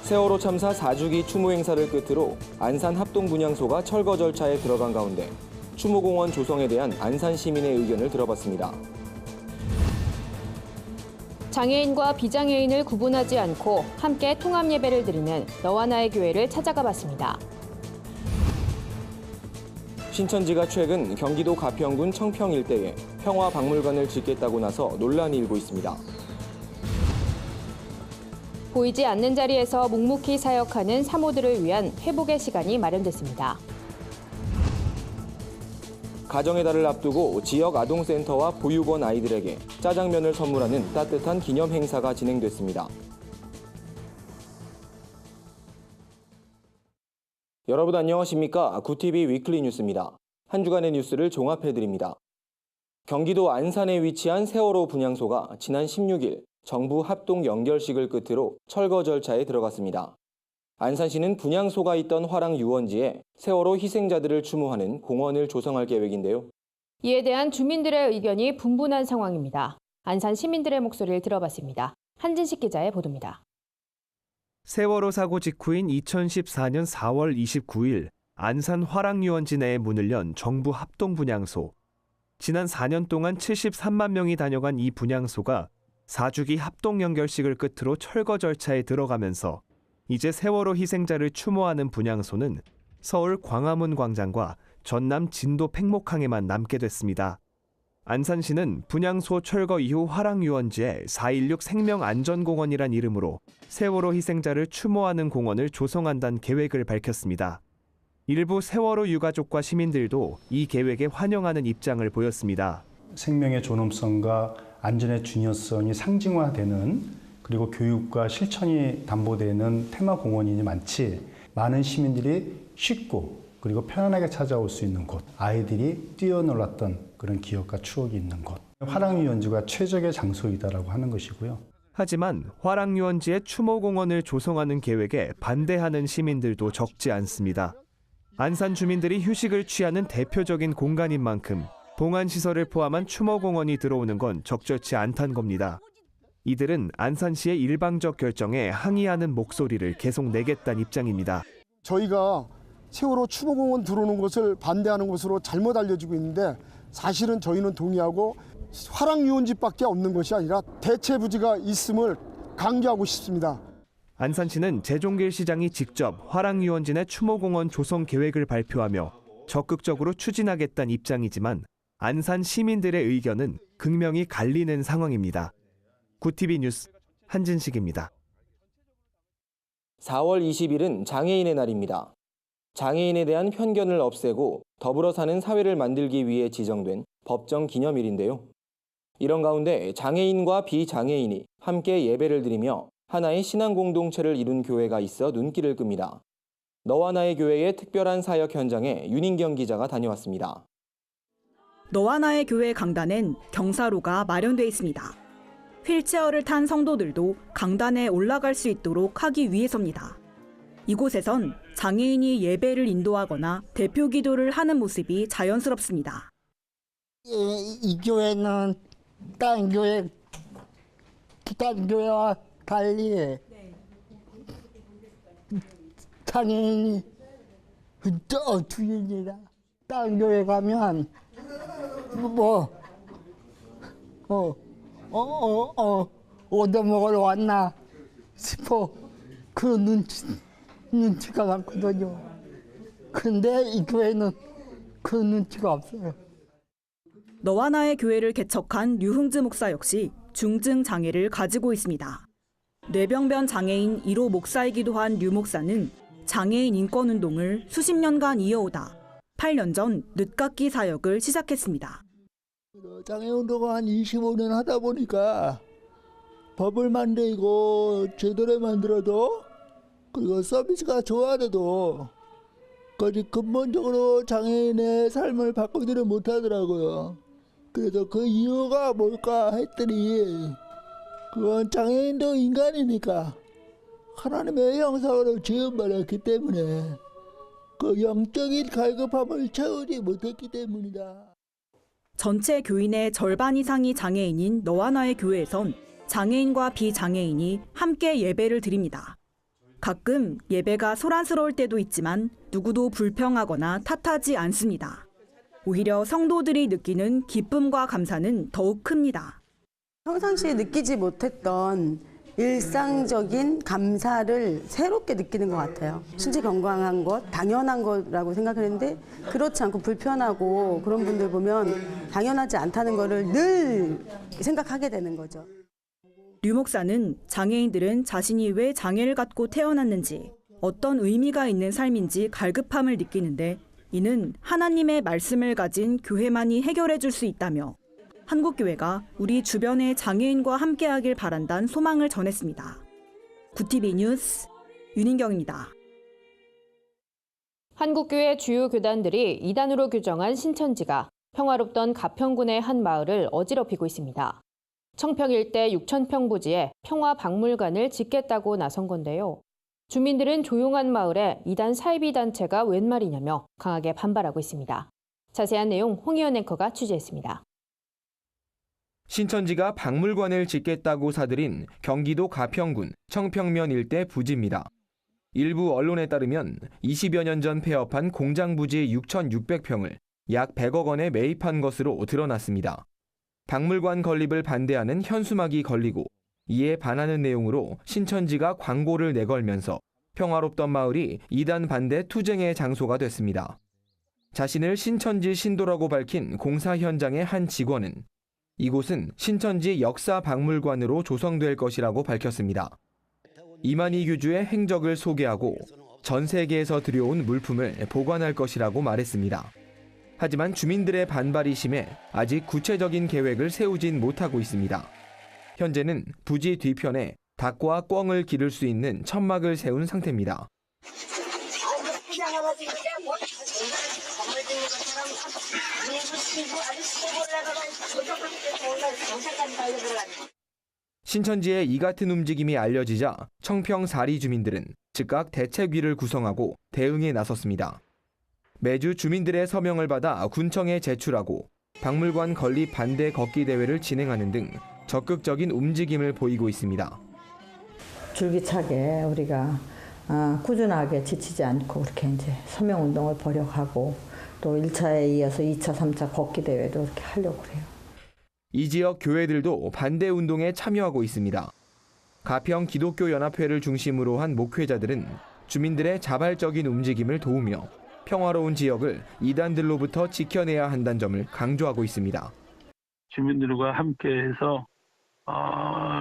세월호 참사 4주기 추모 행사를 끝으로 안산 합동분향소가 철거 절차에 들어간 가운데 추모공원 조성에 대한 안산 시민의 의견을 들어봤습니다. 장애인과 비장애인을 구분하지 않고 함께 통합 예배를 드리는 너와 나의 교회를 찾아가 봤습니다. 신천지가 최근 경기도 가평군 청평 일대에 평화박물관을 짓겠다고 나서 논란이 일고 있습니다. 보이지 않는 자리에서 묵묵히 사역하는 사모들을 위한 회복의 시간이 마련됐습니다. 가정의 달을 앞두고 지역 아동센터와 보육원 아이들에게 짜장면을 선물하는 따뜻한 기념 행사가 진행됐습니다. 여러분 안녕하십니까? 구TV 위클리 뉴스입니다. 한 주간의 뉴스를 종합해드립니다. 경기도 안산에 위치한 세월호 분향소가 지난 16일 정부 합동 연결식을 끝으로 철거 절차에 들어갔습니다. 안산시는 분향소가 있던 화랑 유원지에 세월호 희생자들을 추모하는 공원을 조성할 계획인데요. 이에 대한 주민들의 의견이 분분한 상황입니다. 안산 시민들의 목소리를 들어봤습니다. 한진식 기자의 보도입니다. 세월호 사고 직후인 2014년 4월 29일 안산 화랑 유원지 내에 문을 연 정부 합동 분향소. 지난 4년 동안 73만 명이 다녀간 이 분향소가 4주기 합동 연결식을 끝으로 철거 절차에 들어가면서 이제 세월호 희생자를 추모하는 분향소는 서울 광화문 광장과 전남 진도 팽목항에만 남게 됐습니다. 안산시는 분향소 철거 이후 화랑 유원지에 4.16 생명안전공원이란 이름으로 세월호 희생자를 추모하는 공원을 조성한다는 계획을 밝혔습니다. 일부 세월호 유가족과 시민들도 이 계획에 환영하는 입장을 보였습니다. 생명의 존엄성과 안전의 중요성이 상징화되는 그리고 교육과 실천이 담보되는 테마공원이 많지 많은 시민들이 쉽고 그리고 편안하게 찾아올 수 있는 곳, 아이들이 뛰어놀았던 그런 기억과 추억이 있는 곳. 화랑유원지가 최적의 장소이다라고 하는 것이고요. 하지만 화랑유원지에 추모공원을 조성하는 계획에 반대하는 시민들도 적지 않습니다. 안산 주민들이 휴식을 취하는 대표적인 공간인 만큼 봉안시설을 포함한 추모공원이 들어오는 건 적절치 않다는 겁니다. 이들은 안산시의 일방적 결정에 항의하는 목소리를 계속 내겠다는 입장입니다. 저희가 세월호 추모공원 들어오는 것을 반대하는 것으로 잘못 알려지고 있는데 사실은 저희는 동의하고 화랑유원지밖에 없는 것이 아니라 대체 부지가 있음을 강조하고 싶습니다. 안산시는 재종길 시장이 직접 화랑유원지 내 추모공원 조성 계획을 발표하며 적극적으로 추진하겠다는 입장이지만 안산 시민들의 의견은 극명히 갈리는 상황입니다. 구TV 뉴스 한진식입니다. 4월 20일은 장애인의 날입니다. 장애인에 대한 편견을 없애고 더불어 사는 사회를 만들기 위해 지정된 법정 기념일인데요. 이런 가운데 장애인과 비장애인이 함께 예배를 드리며 하나의 신앙 공동체를 이룬 교회가 있어 눈길을 끕니다. 너와 나의 교회의 특별한 사역 현장에 윤인경 기자가 다녀왔습니다. 너와 나의 교회 강단엔 경사로가 마련돼 있습니다. 휠체어를 탄 성도들도 강단에 올라갈 수 있도록 하기 위해서입니다. 이곳에선 장애인이 예배를 인도하거나 대표 기도를 하는 모습이 자연스럽습니다. 이 교회는 다른 교회와 달리 장애인이 주입니다. 다른 교회 가면 얻어먹으러 왔나 싶어 그 눈치가 많거든요. 근데 이 교회는 그 눈치가 없어요. 너와 나의 교회를 개척한 류흥즈 목사 역시 중증 장애를 가지고 있습니다. 뇌병변 장애인 1호 목사이기도 한 류 목사는 장애인 인권 운동을 수십 년간 이어오다 8년 전 늦깎이 사역을 시작했습니다. 장애인 운동을 한 25년 하다 보니까 법을 만들고 제대로 만들어도 그리고 서비스가 좋아져도 거기 근본적으로 장애인의 삶을 바꾸지를 못하더라고요. 그래서 그 이유가 뭘까 했더니 그건 장애인도 인간이니까 하나님의 형상으로 지음받았기 때문에 그 영적인 갈급함을 채우지 못했기 때문이다. 전체 교인의 절반 이상이 장애인인 너와 나의 교회에선 장애인과 비장애인이 함께 예배를 드립니다. 가끔 예배가 소란스러울 때도 있지만 누구도 불평하거나 탓하지 않습니다. 오히려 성도들이 느끼는 기쁨과 감사는 더욱 큽니다. 평상시에 느끼지 못했던 일상적인 감사를 새롭게 느끼는 것 같아요. 신체 건강한 것, 당연한 거라고 생각했는데 그렇지 않고 불편하고 그런 분들 보면 당연하지 않다는 거를 늘 생각하게 되는 거죠. 류 목사는 장애인들은 자신이 왜 장애를 갖고 태어났는지, 어떤 의미가 있는 삶인지 갈급함을 느끼는데 이는 하나님의 말씀을 가진 교회만이 해결해 줄 수 있다며 한국교회가 우리 주변의 장애인과 함께하길 바란다는 소망을 전했습니다. 구티비 뉴스 윤인경입니다. 한국교회 주요 교단들이 이단으로 규정한 신천지가 평화롭던 가평군의 한 마을을 어지럽히고 있습니다. 청평 일대 6,000평 부지에 평화박물관을 짓겠다고 나선 건데요. 주민들은 조용한 마을에 이단 사이비 단체가 웬 말이냐며 강하게 반발하고 있습니다. 자세한 내용 홍희연 앵커가 취재했습니다. 신천지가 박물관을 짓겠다고 사들인 경기도 가평군 청평면 일대 부지입니다. 일부 언론에 따르면 20여 년 전 폐업한 공장 부지 6,600평을 약 100억 원에 매입한 것으로 드러났습니다. 박물관 건립을 반대하는 현수막이 걸리고 이에 반하는 내용으로 신천지가 광고를 내걸면서 평화롭던 마을이 이단 반대 투쟁의 장소가 됐습니다. 자신을 신천지 신도라고 밝힌 공사 현장의 한 직원은 이곳은 신천지 역사박물관으로 조성될 것이라고 밝혔습니다. 이만희 교주의 행적을 소개하고 전 세계에서 들여온 물품을 보관할 것이라고 말했습니다. 하지만 주민들의 반발이 심해 아직 구체적인 계획을 세우진 못하고 있습니다. 현재는 부지 뒤편에 닭과 꿩을 기를 수 있는 천막을 세운 상태입니다. 신천지의 이 같은 움직임이 알려지자 청평 사리 주민들은 즉각 대책위를 구성하고 대응에 나섰습니다. 매주 주민들의 서명을 받아 군청에 제출하고 박물관 건립 반대 걷기 대회를 진행하는 등 적극적인 움직임을 보이고 있습니다. 줄기차게 우리가 꾸준하게 지치지 않고 그렇게 이제 서명 운동을 벌여가고 또 1차에 이어서 2차, 3차 걷기 대회도 이렇게 하려고 그래요. 이 지역 교회들도 반대 운동에 참여하고 있습니다. 가평 기독교 연합회를 중심으로 한 목회자들은 주민들의 자발적인 움직임을 도우며 평화로운 지역을 이단들로부터 지켜내야 한다는 점을 강조하고 있습니다. 주민들과 함께해서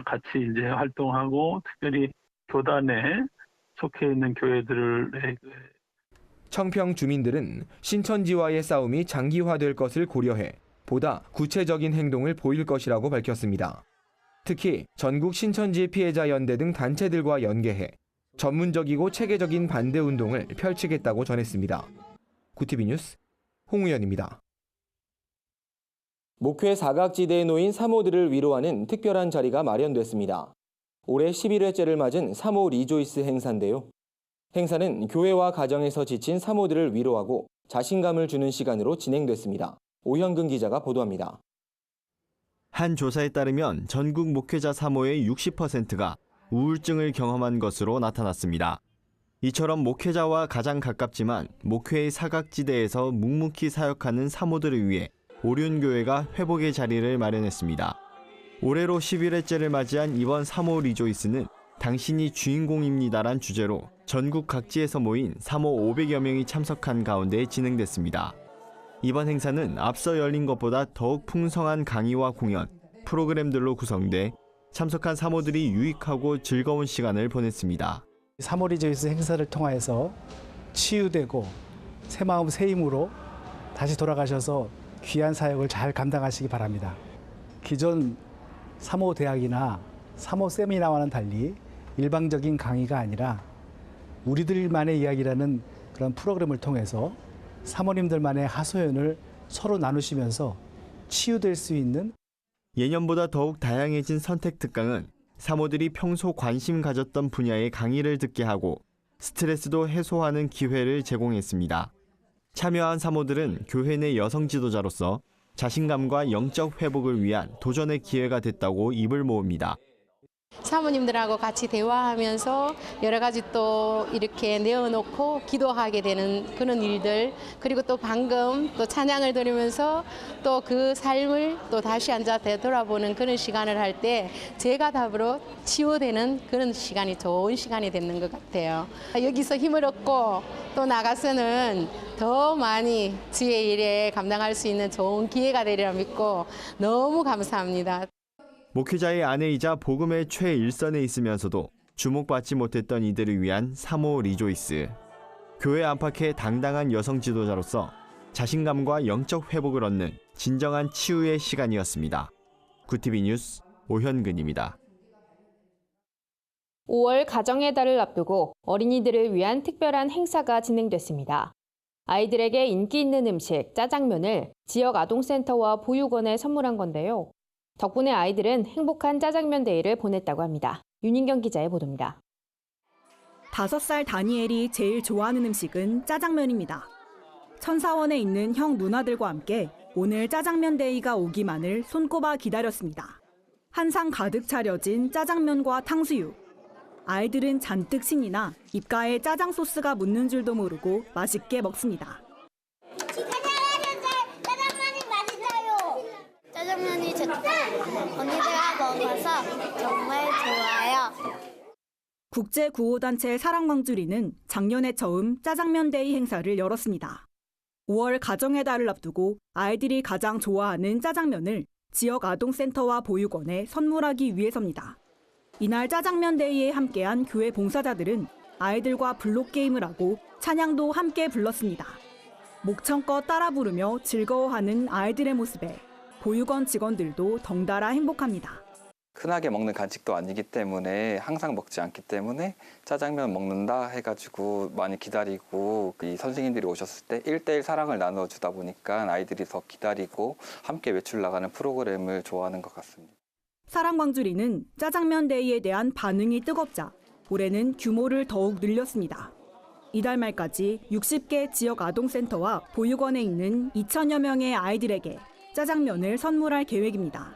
같이 이제 활동하고 특별히 교단에 속해 있는 교회들을 청평 주민들은 신천지와의 싸움이 장기화될 것을 고려해 보다 구체적인 행동을 보일 것이라고 밝혔습니다. 특히 전국 신천지 피해자 연대 등 단체들과 연계해 전문적이고 체계적인 반대 운동을 펼치겠다고 전했습니다. 구티비 뉴스 홍우연입니다. 목회 사각지대에 놓인 사모들을 위로하는 특별한 자리가 마련됐습니다. 올해 11회째를 맞은 사모 리조이스 행사인데요. 행사는 교회와 가정에서 지친 사모들을 위로하고 자신감을 주는 시간으로 진행됐습니다. 오현근 기자가 보도합니다. 한 조사에 따르면 전국 목회자 사모의 60%가 우울증을 경험한 것으로 나타났습니다. 이처럼 목회자와 가장 가깝지만 목회의 사각지대에서 묵묵히 사역하는 사모들을 위해 오륜교회가 회복의 자리를 마련했습니다. 올해로 11회째를 맞이한 이번 사모 리조이스는 당신이 주인공입니다란 주제로 전국 각지에서 모인 사모 500여 명이 참석한 가운데 진행됐습니다. 이번 행사는 앞서 열린 것보다 더욱 풍성한 강의와 공연, 프로그램들로 구성돼 참석한 사모들이 유익하고 즐거운 시간을 보냈습니다. 사모 리조이스 행사를 통해서 치유되고 새 마음 새 힘으로 다시 돌아가셔서 귀한 사역을 잘 감당하시기 바랍니다. 기존 사모 대학이나 사모 세미나와는 달리 일방적인 강의가 아니라 우리들만의 이야기라는 그런 프로그램을 통해서 사모님들만의 하소연을 서로 나누시면서 치유될 수 있는 예년보다 더욱 다양해진 선택 특강은 사모들이 평소 관심 가졌던 분야의 강의를 듣게 하고 스트레스도 해소하는 기회를 제공했습니다. 참여한 사모들은 교회 내 여성 지도자로서 자신감과 영적 회복을 위한 도전의 기회가 됐다고 입을 모읍니다. 사모님들하고 같이 대화하면서 여러 가지 또 이렇게 내어놓고 기도하게 되는 그런 일들, 그리고 또 방금 또 찬양을 들으면서 또 그 삶을 또 다시 앉아 되돌아보는 그런 시간을 할 때 제가 답으로 치유되는 그런 시간이 좋은 시간이 되는 것 같아요. 여기서 힘을 얻고 또 나가서는 더 많이 주의 일에 감당할 수 있는 좋은 기회가 되리라 믿고 너무 감사합니다. 목회자의 아내이자 복음의 최일선에 있으면서도 주목받지 못했던 이들을 위한 사모 리조이스. 교회 안팎의 당당한 여성 지도자로서 자신감과 영적 회복을 얻는 진정한 치유의 시간이었습니다. 구티비 뉴스 오현근입니다. 5월 가정의 달을 앞두고 어린이들을 위한 특별한 행사가 진행됐습니다. 아이들에게 인기 있는 음식 짜장면을 지역 아동센터와 보육원에 선물한 건데요. 덕분에 아이들은 행복한 짜장면 데이를 보냈다고 합니다. 윤인경 기자의 보도입니다. 5살 다니엘이 제일 좋아하는 음식은 짜장면입니다. 천사원에 있는 형 누나들과 함께 오늘 짜장면 데이가 오기만을 손꼽아 기다렸습니다. 한 상 가득 차려진 짜장면과 탕수육. 아이들은 잔뜩 신이 나 입가에 짜장 소스가 묻는 줄도 모르고 맛있게 먹습니다. 짜장면이 좋고 언니들과 먹어서 정말 좋아요. 국제구호단체 사랑광주리는 작년에 처음 짜장면 데이 행사를 열었습니다. 5월 가정의 달을 앞두고 아이들이 가장 좋아하는 짜장면을 지역 아동센터와 보육원에 선물하기 위해서입니다. 이날 짜장면 데이에 함께한 교회 봉사자들은 아이들과 블록 게임을 하고 찬양도 함께 불렀습니다. 목청껏 따라 부르며 즐거워하는 아이들의 모습에 보육원 직원들도 덩달아 행복합니다. 흔하게 먹는 간식도 아니기 때문에 항상 먹지 않기 때문에 짜장면 먹는다 해가지고 많이 기다리고 이 선생님들이 오셨을 때 1:1 사랑을 나눠주다 보니까 아이들이 더 기다리고 함께 외출 나가는 프로그램을 좋아하는 것 같습니다. 사랑광주리는 짜장면 데이에 대한 반응이 뜨겁자 올해는 규모를 더욱 늘렸습니다. 이달 말까지 60개 지역 아동센터와 보육원에 있는 2,000여 명의 아이들에게 짜장면을 선물할 계획입니다.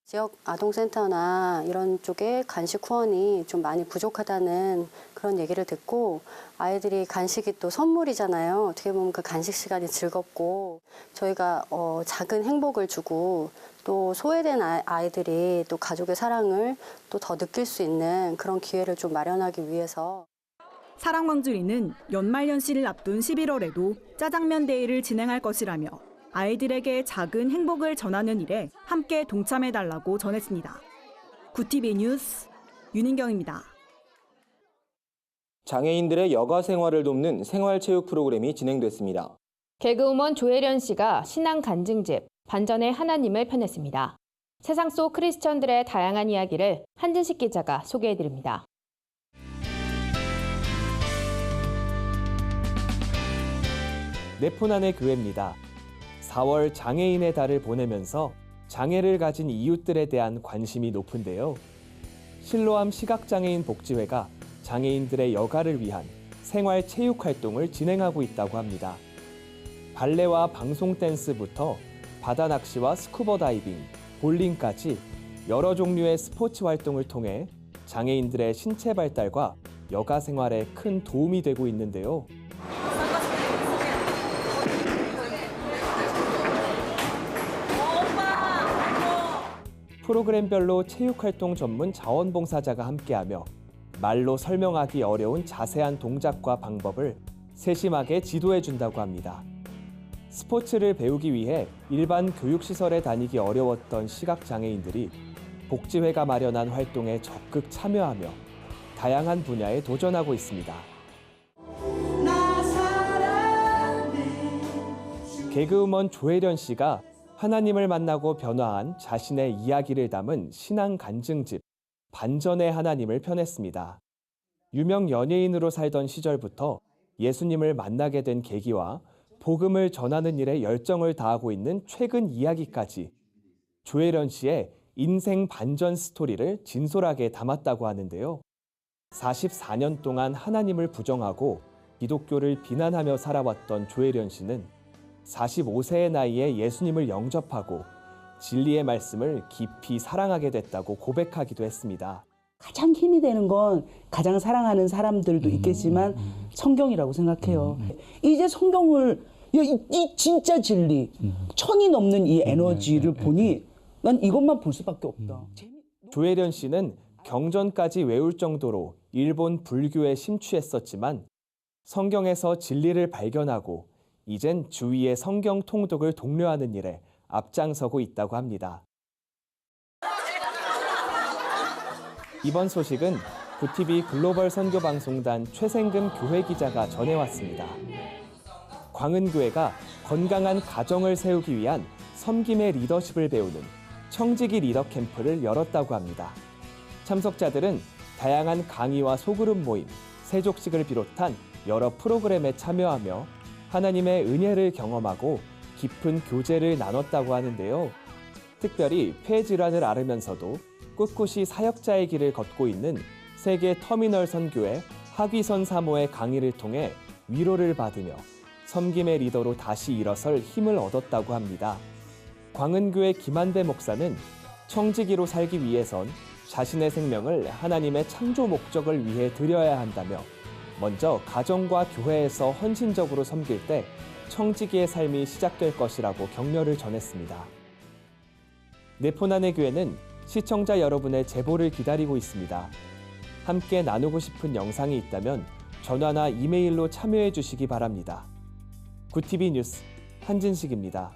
지역 아동센터나 이런 쪽에 간식 후원이 좀 많이 부족하다는 그런 얘기를 듣고 아이들이 간식이 또 선물이잖아요. 어떻게 보면 그 간식 시간이 즐겁고 저희가 작은 행복을 주고 또 소외된 아이들이 또 가족의 사랑을 또 더 느낄 수 있는 그런 기회를 좀 마련하기 위해서 사랑광주리는 연말연시를 앞둔 11월에도 짜장면 데이를 진행할 것이라며 아이들에게 작은 행복을 전하는 일에 함께 동참해달라고 전했습니다. 구티비 뉴스 윤인경입니다. 장애인들의 여가 생활을 돕는 생활체육 프로그램이 진행됐습니다. 개그우먼 조혜련 씨가 신앙 간증집 반전의 하나님을 펴냈습니다. 세상 속 크리스천들의 다양한 이야기를 한진식 기자가 소개해드립니다. 네푼안의 교회입니다. 4월 장애인의 달을 보내면서 장애를 가진 이웃들에 대한 관심이 높은데요. 실로암 시각장애인 복지회가 장애인들의 여가를 위한 생활체육 활동을 진행하고 있다고 합니다. 발레와 방송 댄스부터 바다 낚시와 스쿠버 다이빙, 볼링까지 여러 종류의 스포츠 활동을 통해 장애인들의 신체 발달과 여가 생활에 큰 도움이 되고 있는데요. 프로그램별로 체육활동 전문 자원봉사자가 함께하며 말로 설명하기 어려운 자세한 동작과 방법을 세심하게 지도해준다고 합니다. 스포츠를 배우기 위해 일반 교육시설에 다니기 어려웠던 시각장애인들이 복지회가 마련한 활동에 적극 참여하며 다양한 분야에 도전하고 있습니다. 개그우먼 조혜련 씨가 하나님을 만나고 변화한 자신의 이야기를 담은 신앙 간증집 반전의 하나님을 펴냈습니다. 유명 연예인으로 살던 시절부터 예수님을 만나게 된 계기와 복음을 전하는 일에 열정을 다하고 있는 최근 이야기까지 조혜련 씨의 인생 반전 스토리를 진솔하게 담았다고 하는데요. 44년 동안 하나님을 부정하고 기독교를 비난하며 살아왔던 조혜련 씨는 45세의 나이에 예수님을 영접하고 진리의 말씀을 깊이 사랑하게 됐다고 고백하기도 했습니다. 가장 힘이 되는 건 가장 사랑하는 사람들도 있겠지만 성경이라고 생각해요. 이제 성경을 이 진짜 진리, 1000이 넘는 이 에너지를 보니 난 이것만 볼 수밖에 없다. 조혜련 씨는 경전까지 외울 정도로 일본 불교에 심취했었지만 성경에서 진리를 발견하고 이젠 주위의 성경 통독을 독려하는 일에 앞장서고 있다고 합니다. 이번 소식은 구TV 글로벌 선교방송단 최생금 교회 기자가 전해왔습니다. 광은교회가 건강한 가정을 세우기 위한 섬김의 리더십을 배우는 청지기 리더 캠프를 열었다고 합니다. 참석자들은 다양한 강의와 소그룹 모임, 세족식을 비롯한 여러 프로그램에 참여하며 하나님의 은혜를 경험하고 깊은 교제를 나눴다고 하는데요. 특별히 폐질환을 앓으면서도 꿋꿋이 사역자의 길을 걷고 있는 세계 터미널 선교회 하귀선 사모의 강의를 통해 위로를 받으며 섬김의 리더로 다시 일어설 힘을 얻었다고 합니다. 광은교회 김한배 목사는 청지기로 살기 위해선 자신의 생명을 하나님의 창조 목적을 위해 드려야 한다며 먼저 가정과 교회에서 헌신적으로 섬길 때 청지기의 삶이 시작될 것이라고 격려를 전했습니다. 네포난의 교회는 시청자 여러분의 제보를 기다리고 있습니다. 함께 나누고 싶은 영상이 있다면 전화나 이메일로 참여해 주시기 바랍니다. 구TV 뉴스 한진식입니다.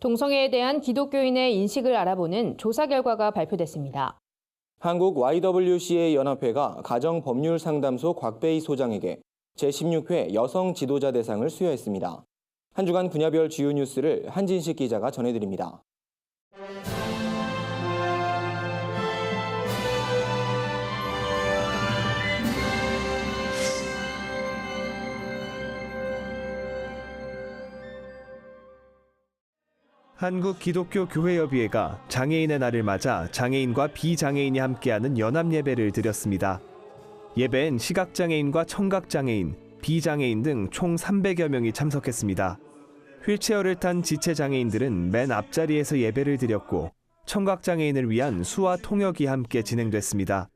동성애에 대한 기독교인의 인식을 알아보는 조사 결과가 발표됐습니다. 한국 YWCA 연합회가 가정법률상담소 곽배희 소장에게 제16회 여성 지도자 대상을 수여했습니다. 한 주간 분야별 주요 뉴스를 한진식 기자가 전해드립니다. 한국기독교교회협의회가 장애인의 날을 맞아 장애인과 비장애인이 함께하는 연합예배를 드렸습니다. 예배엔 시각장애인과 청각장애인, 비장애인 등 총 300여 명이 참석했습니다. 휠체어를 탄 지체장애인들은 맨 앞자리에서 예배를 드렸고 청각장애인을 위한 수화 통역이 함께 진행됐습니다.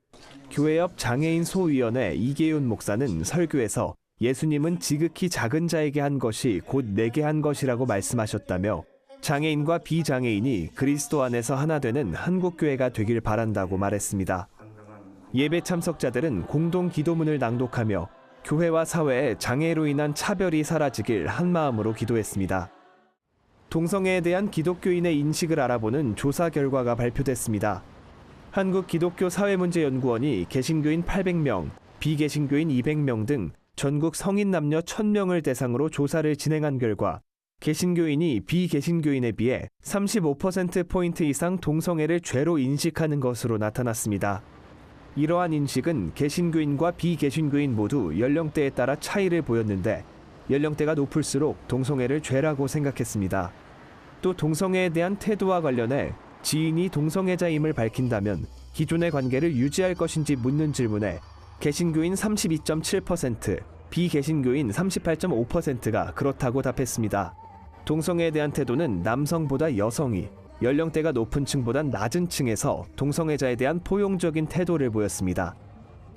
교회 옆 장애인 소위원회 이계윤 목사는 설교에서 예수님은 지극히 작은 자에게 한 것이 곧 내게 한 것이라고 말씀하셨다며 장애인과 비장애인이 그리스도 안에서 하나 되는 한국교회가 되길 바란다고 말했습니다. 예배 참석자들은 공동 기도문을 낭독하며 교회와 사회에 장애로 인한 차별이 사라지길 한마음으로 기도했습니다. 동성애에 대한 기독교인의 인식을 알아보는 조사 결과가 발표됐습니다. 한국기독교사회문제연구원이 개신교인 800명, 비개신교인 200명 등 전국 성인 남녀 1000명을 대상으로 조사를 진행한 결과 개신교인이 비개신교인에 비해 35%포인트 이상 동성애를 죄로 인식하는 것으로 나타났습니다. 이러한 인식은 개신교인과 비개신교인 모두 연령대에 따라 차이를 보였는데 연령대가 높을수록 동성애를 죄라고 생각했습니다. 또 동성애에 대한 태도와 관련해 지인이 동성애자임을 밝힌다면 기존의 관계를 유지할 것인지 묻는 질문에 개신교인 32.7%, 비개신교인 38.5%가 그렇다고 답했습니다. 동성애에 대한 태도는 남성보다 여성이, 연령대가 높은 층보단 낮은 층에서 동성애자에 대한 포용적인 태도를 보였습니다.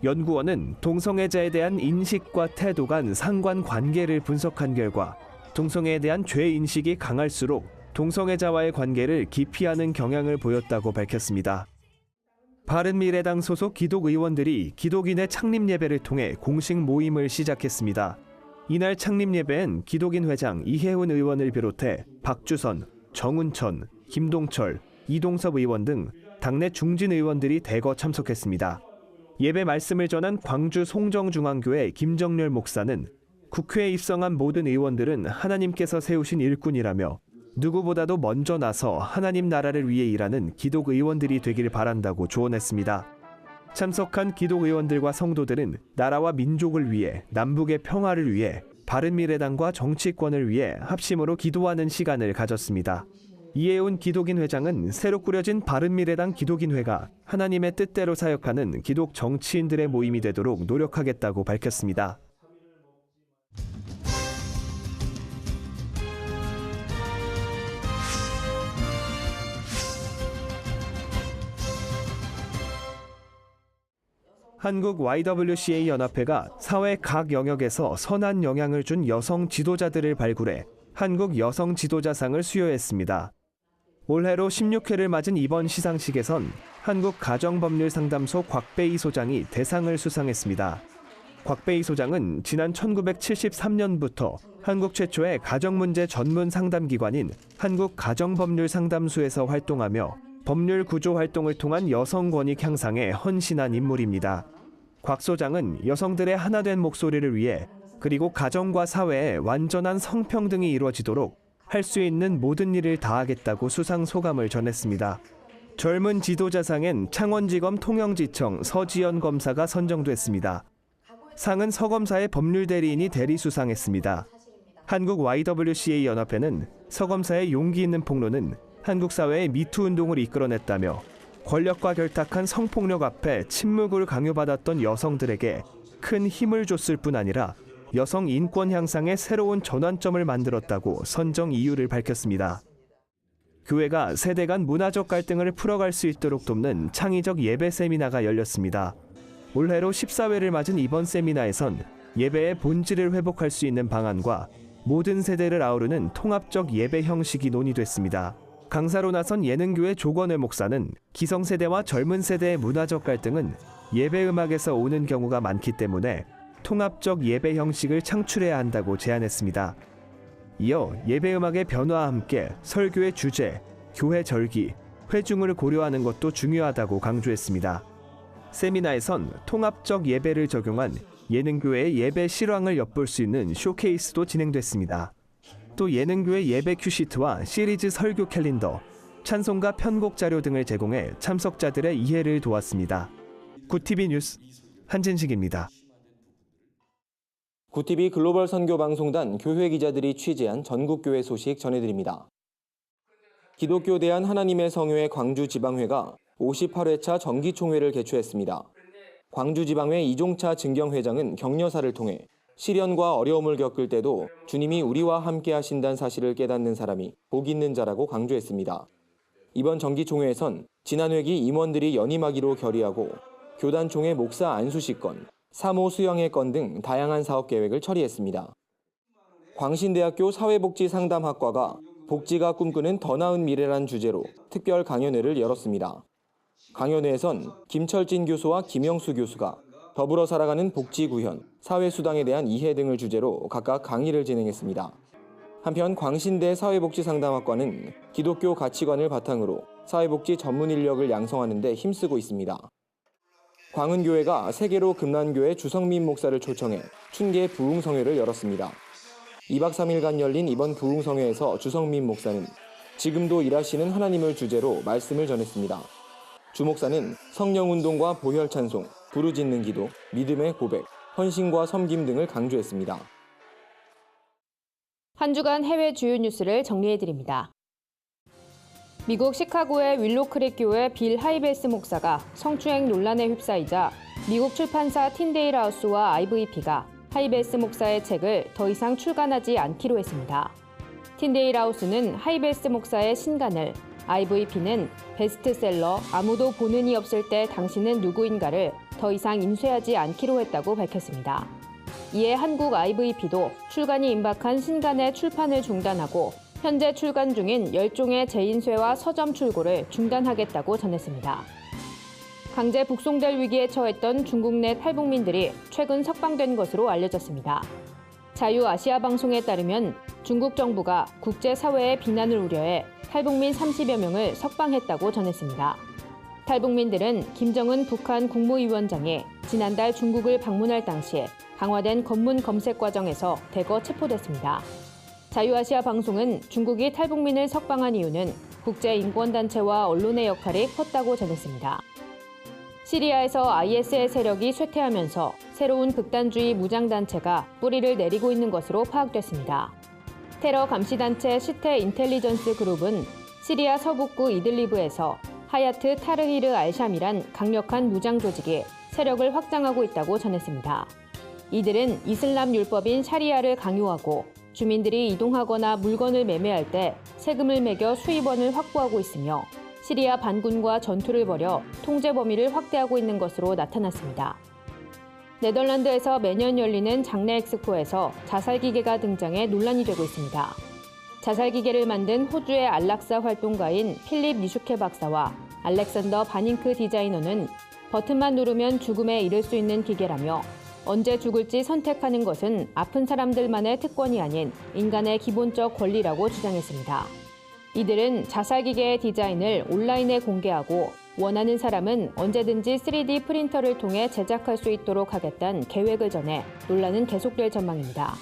연구원은 동성애자에 대한 인식과 태도 간 상관관계를 분석한 결과 동성애에 대한 죄인식이 강할수록 동성애자와의 관계를 기피하는 경향을 보였다고 밝혔습니다. 바른미래당 소속 기독의원들이 기독인의 창립예배를 통해 공식 모임을 시작했습니다. 이날 창립예배엔 기독인 회장 이혜훈 의원을 비롯해 박주선, 정운천, 김동철, 이동섭 의원 등 당내 중진 의원들이 대거 참석했습니다. 예배 말씀을 전한 광주 송정중앙교회 김정렬 목사는 국회에 입성한 모든 의원들은 하나님께서 세우신 일꾼이라며 누구보다도 먼저 나서 하나님 나라를 위해 일하는 기독 의원들이 되길 바란다고 조언했습니다. 참석한 기독 의원들과 성도들은 나라와 민족을 위해, 남북의 평화를 위해, 바른미래당과 정치권을 위해 합심으로 기도하는 시간을 가졌습니다. 이혜훈 기독인 회장은 새로 꾸려진 바른미래당 기독인회가 하나님의 뜻대로 사역하는 기독 정치인들의 모임이 되도록 노력하겠다고 밝혔습니다. 한국 YWCA 연합회가 사회 각 영역에서 선한 영향을 준 여성 지도자들을 발굴해 한국 여성 지도자상을 수여했습니다. 올해로 16회를 맞은 이번 시상식에선 한국가정법률상담소 곽배희 소장이 대상을 수상했습니다. 곽배희 소장은 지난 1973년부터 한국 최초의 가정문제 전문 상담기관인 한국가정법률상담소에서 활동하며 법률 구조 활동을 통한 여성 권익 향상에 헌신한 인물입니다. 곽 소장은 여성들의 하나된 목소리를 위해 그리고 가정과 사회에 완전한 성평등이 이루어지도록 할 수 있는 모든 일을 다하겠다고 수상 소감을 전했습니다. 젊은 지도자상엔 창원지검 통영지청 서지연 검사가 선정됐습니다. 상은 서검사의 법률대리인이 대리수상했습니다. 한국 YWCA 연합회는 서검사의 용기 있는 폭로는 한국 사회의 미투 운동을 이끌어냈다며 권력과 결탁한 성폭력 앞에 침묵을 강요받았던 여성들에게 큰 힘을 줬을 뿐 아니라 여성 인권 향상의 새로운 전환점을 만들었다고 선정 이유를 밝혔습니다. 교회가 세대 간 문화적 갈등을 풀어갈 수 있도록 돕는 창의적 예배 세미나가 열렸습니다. 올해로 14회를 맞은 이번 세미나에선 예배의 본질을 회복할 수 있는 방안과 모든 세대를 아우르는 통합적 예배 형식이 논의됐습니다. 강사로 나선 예능교회 조건회 목사는 기성세대와 젊은 세대의 문화적 갈등은 예배 음악에서 오는 경우가 많기 때문에 통합적 예배 형식을 창출해야 한다고 제안했습니다. 이어 예배 음악의 변화와 함께 설교의 주제, 교회 절기, 회중을 고려하는 것도 중요하다고 강조했습니다. 세미나에선 통합적 예배를 적용한 예능교회의 예배 실황을 엿볼 수 있는 쇼케이스도 진행됐습니다. 또 예능교회 예배 큐시트와 시리즈 설교 캘린더, 찬송가 편곡 자료 등을 제공해 참석자들의 이해를 도왔습니다. 구TV 뉴스 한진식입니다. 구TV 글로벌 선교방송단 교회 기자들이 취재한 전국교회 소식 전해드립니다. 기독교 대한 하나님의 성교회 광주지방회가 58회차 정기총회를 개최했습니다. 광주지방회 이종차 증경회장은 격려사를 통해 시련과 어려움을 겪을 때도 주님이 우리와 함께 하신다는 사실을 깨닫는 사람이 복 있는 자라고 강조했습니다. 이번 정기총회에선 지난 회기 임원들이 연임하기로 결의하고 교단총회 목사 안수식 건, 사모 수영회 건 등 다양한 사업 계획을 처리했습니다. 광신대학교 사회복지상담학과가 복지가 꿈꾸는 더 나은 미래란 주제로 특별 강연회를 열었습니다. 강연회에선 김철진 교수와 김영수 교수가 더불어 살아가는 복지구현, 사회수당에 대한 이해 등을 주제로 각각 강의를 진행했습니다. 한편 광신대 사회복지상담학과는 기독교 가치관을 바탕으로 사회복지 전문 인력을 양성하는 데 힘쓰고 있습니다. 광은교회가 세계로 금난교회 주성민 목사를 초청해 춘계 부흥성회를 열었습니다. 2박 3일간 열린 이번 부흥성회에서 주성민 목사는 지금도 일하시는 하나님을 주제로 말씀을 전했습니다. 주 목사는 성령운동과 보혈찬송, 부르짖는 기도, 믿음의 고백, 헌신과 섬김 등을 강조했습니다. 한 주간 해외 주요 뉴스를 정리해드립니다. 미국 시카고의 윌로크릭 교회 빌 하이베스 목사가 성추행 논란에 휩싸이자 미국 출판사 틴데일하우스와 IVP가 하이베스 목사의 책을 더 이상 출간하지 않기로 했습니다. 틴데일하우스는 하이베스 목사의 신간을, IVP는 베스트셀러 아무도 보는 이 없을 때 당신은 누구인가를 더 이상 인쇄하지 않기로 했다고 밝혔습니다. 이에 한국 IVP도 출간이 임박한 신간의 출판을 중단하고 현재 출간 중인 10종의 재인쇄와 서점 출고를 중단하겠다고 전했습니다. 강제 북송될 위기에 처했던 중국 내 탈북민들이 최근 석방된 것으로 알려졌습니다. 자유아시아방송에 따르면 중국 정부가 국제사회의 비난을 우려해 탈북민 30여 명을 석방했다고 전했습니다. 탈북민들은 김정은 북한 국무위원장이 지난달 중국을 방문할 당시에 강화된 검문 검색 과정에서 대거 체포됐습니다. 자유아시아 방송은 중국이 탈북민을 석방한 이유는 국제인권단체와 언론의 역할이 컸다고 전했습니다. 시리아에서 IS의 세력이 쇠퇴하면서 새로운 극단주의 무장단체가 뿌리를 내리고 있는 것으로 파악됐습니다. 테러 감시단체 시테 인텔리전스 그룹은 시리아 서북부 이들리브에서 하야트 타르히르 알샴이란 강력한 무장 조직이 세력을 확장하고 있다고 전했습니다. 이들은 이슬람 율법인 샤리아를 강요하고 주민들이 이동하거나 물건을 매매할 때 세금을 매겨 수입원을 확보하고 있으며 시리아 반군과 전투를 벌여 통제 범위를 확대하고 있는 것으로 나타났습니다. 네덜란드에서 매년 열리는 장내 엑스포에서 자살기계가 등장해 논란이 되고 있습니다. 자살기계를 만든 호주의 안락사 활동가인 필립 니슈케 박사와 알렉산더 바닝크 디자이너는 버튼만 누르면 죽음에 이를 수 있는 기계라며 언제 죽을지 선택하는 것은 아픈 사람들만의 특권이 아닌 인간의 기본적 권리라고 주장했습니다. 이들은 자살기계의 디자인을 온라인에 공개하고 원하는 사람은 언제든지 3D 프린터를 통해 제작할 수 있도록 하겠다는 계획을 전해 논란은 계속될 전망입니다.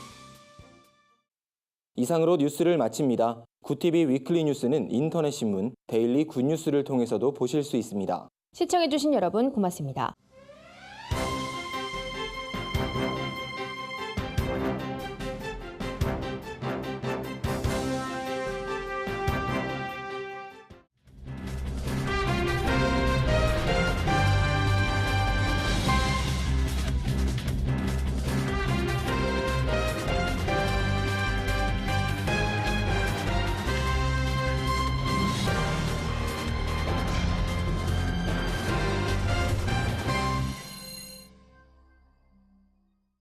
이상으로 뉴스를 마칩니다. 굿TV 위클리 뉴스는 인터넷 신문 데일리 굿뉴스를 통해서도 보실 수 있습니다. 시청해주신 여러분 고맙습니다.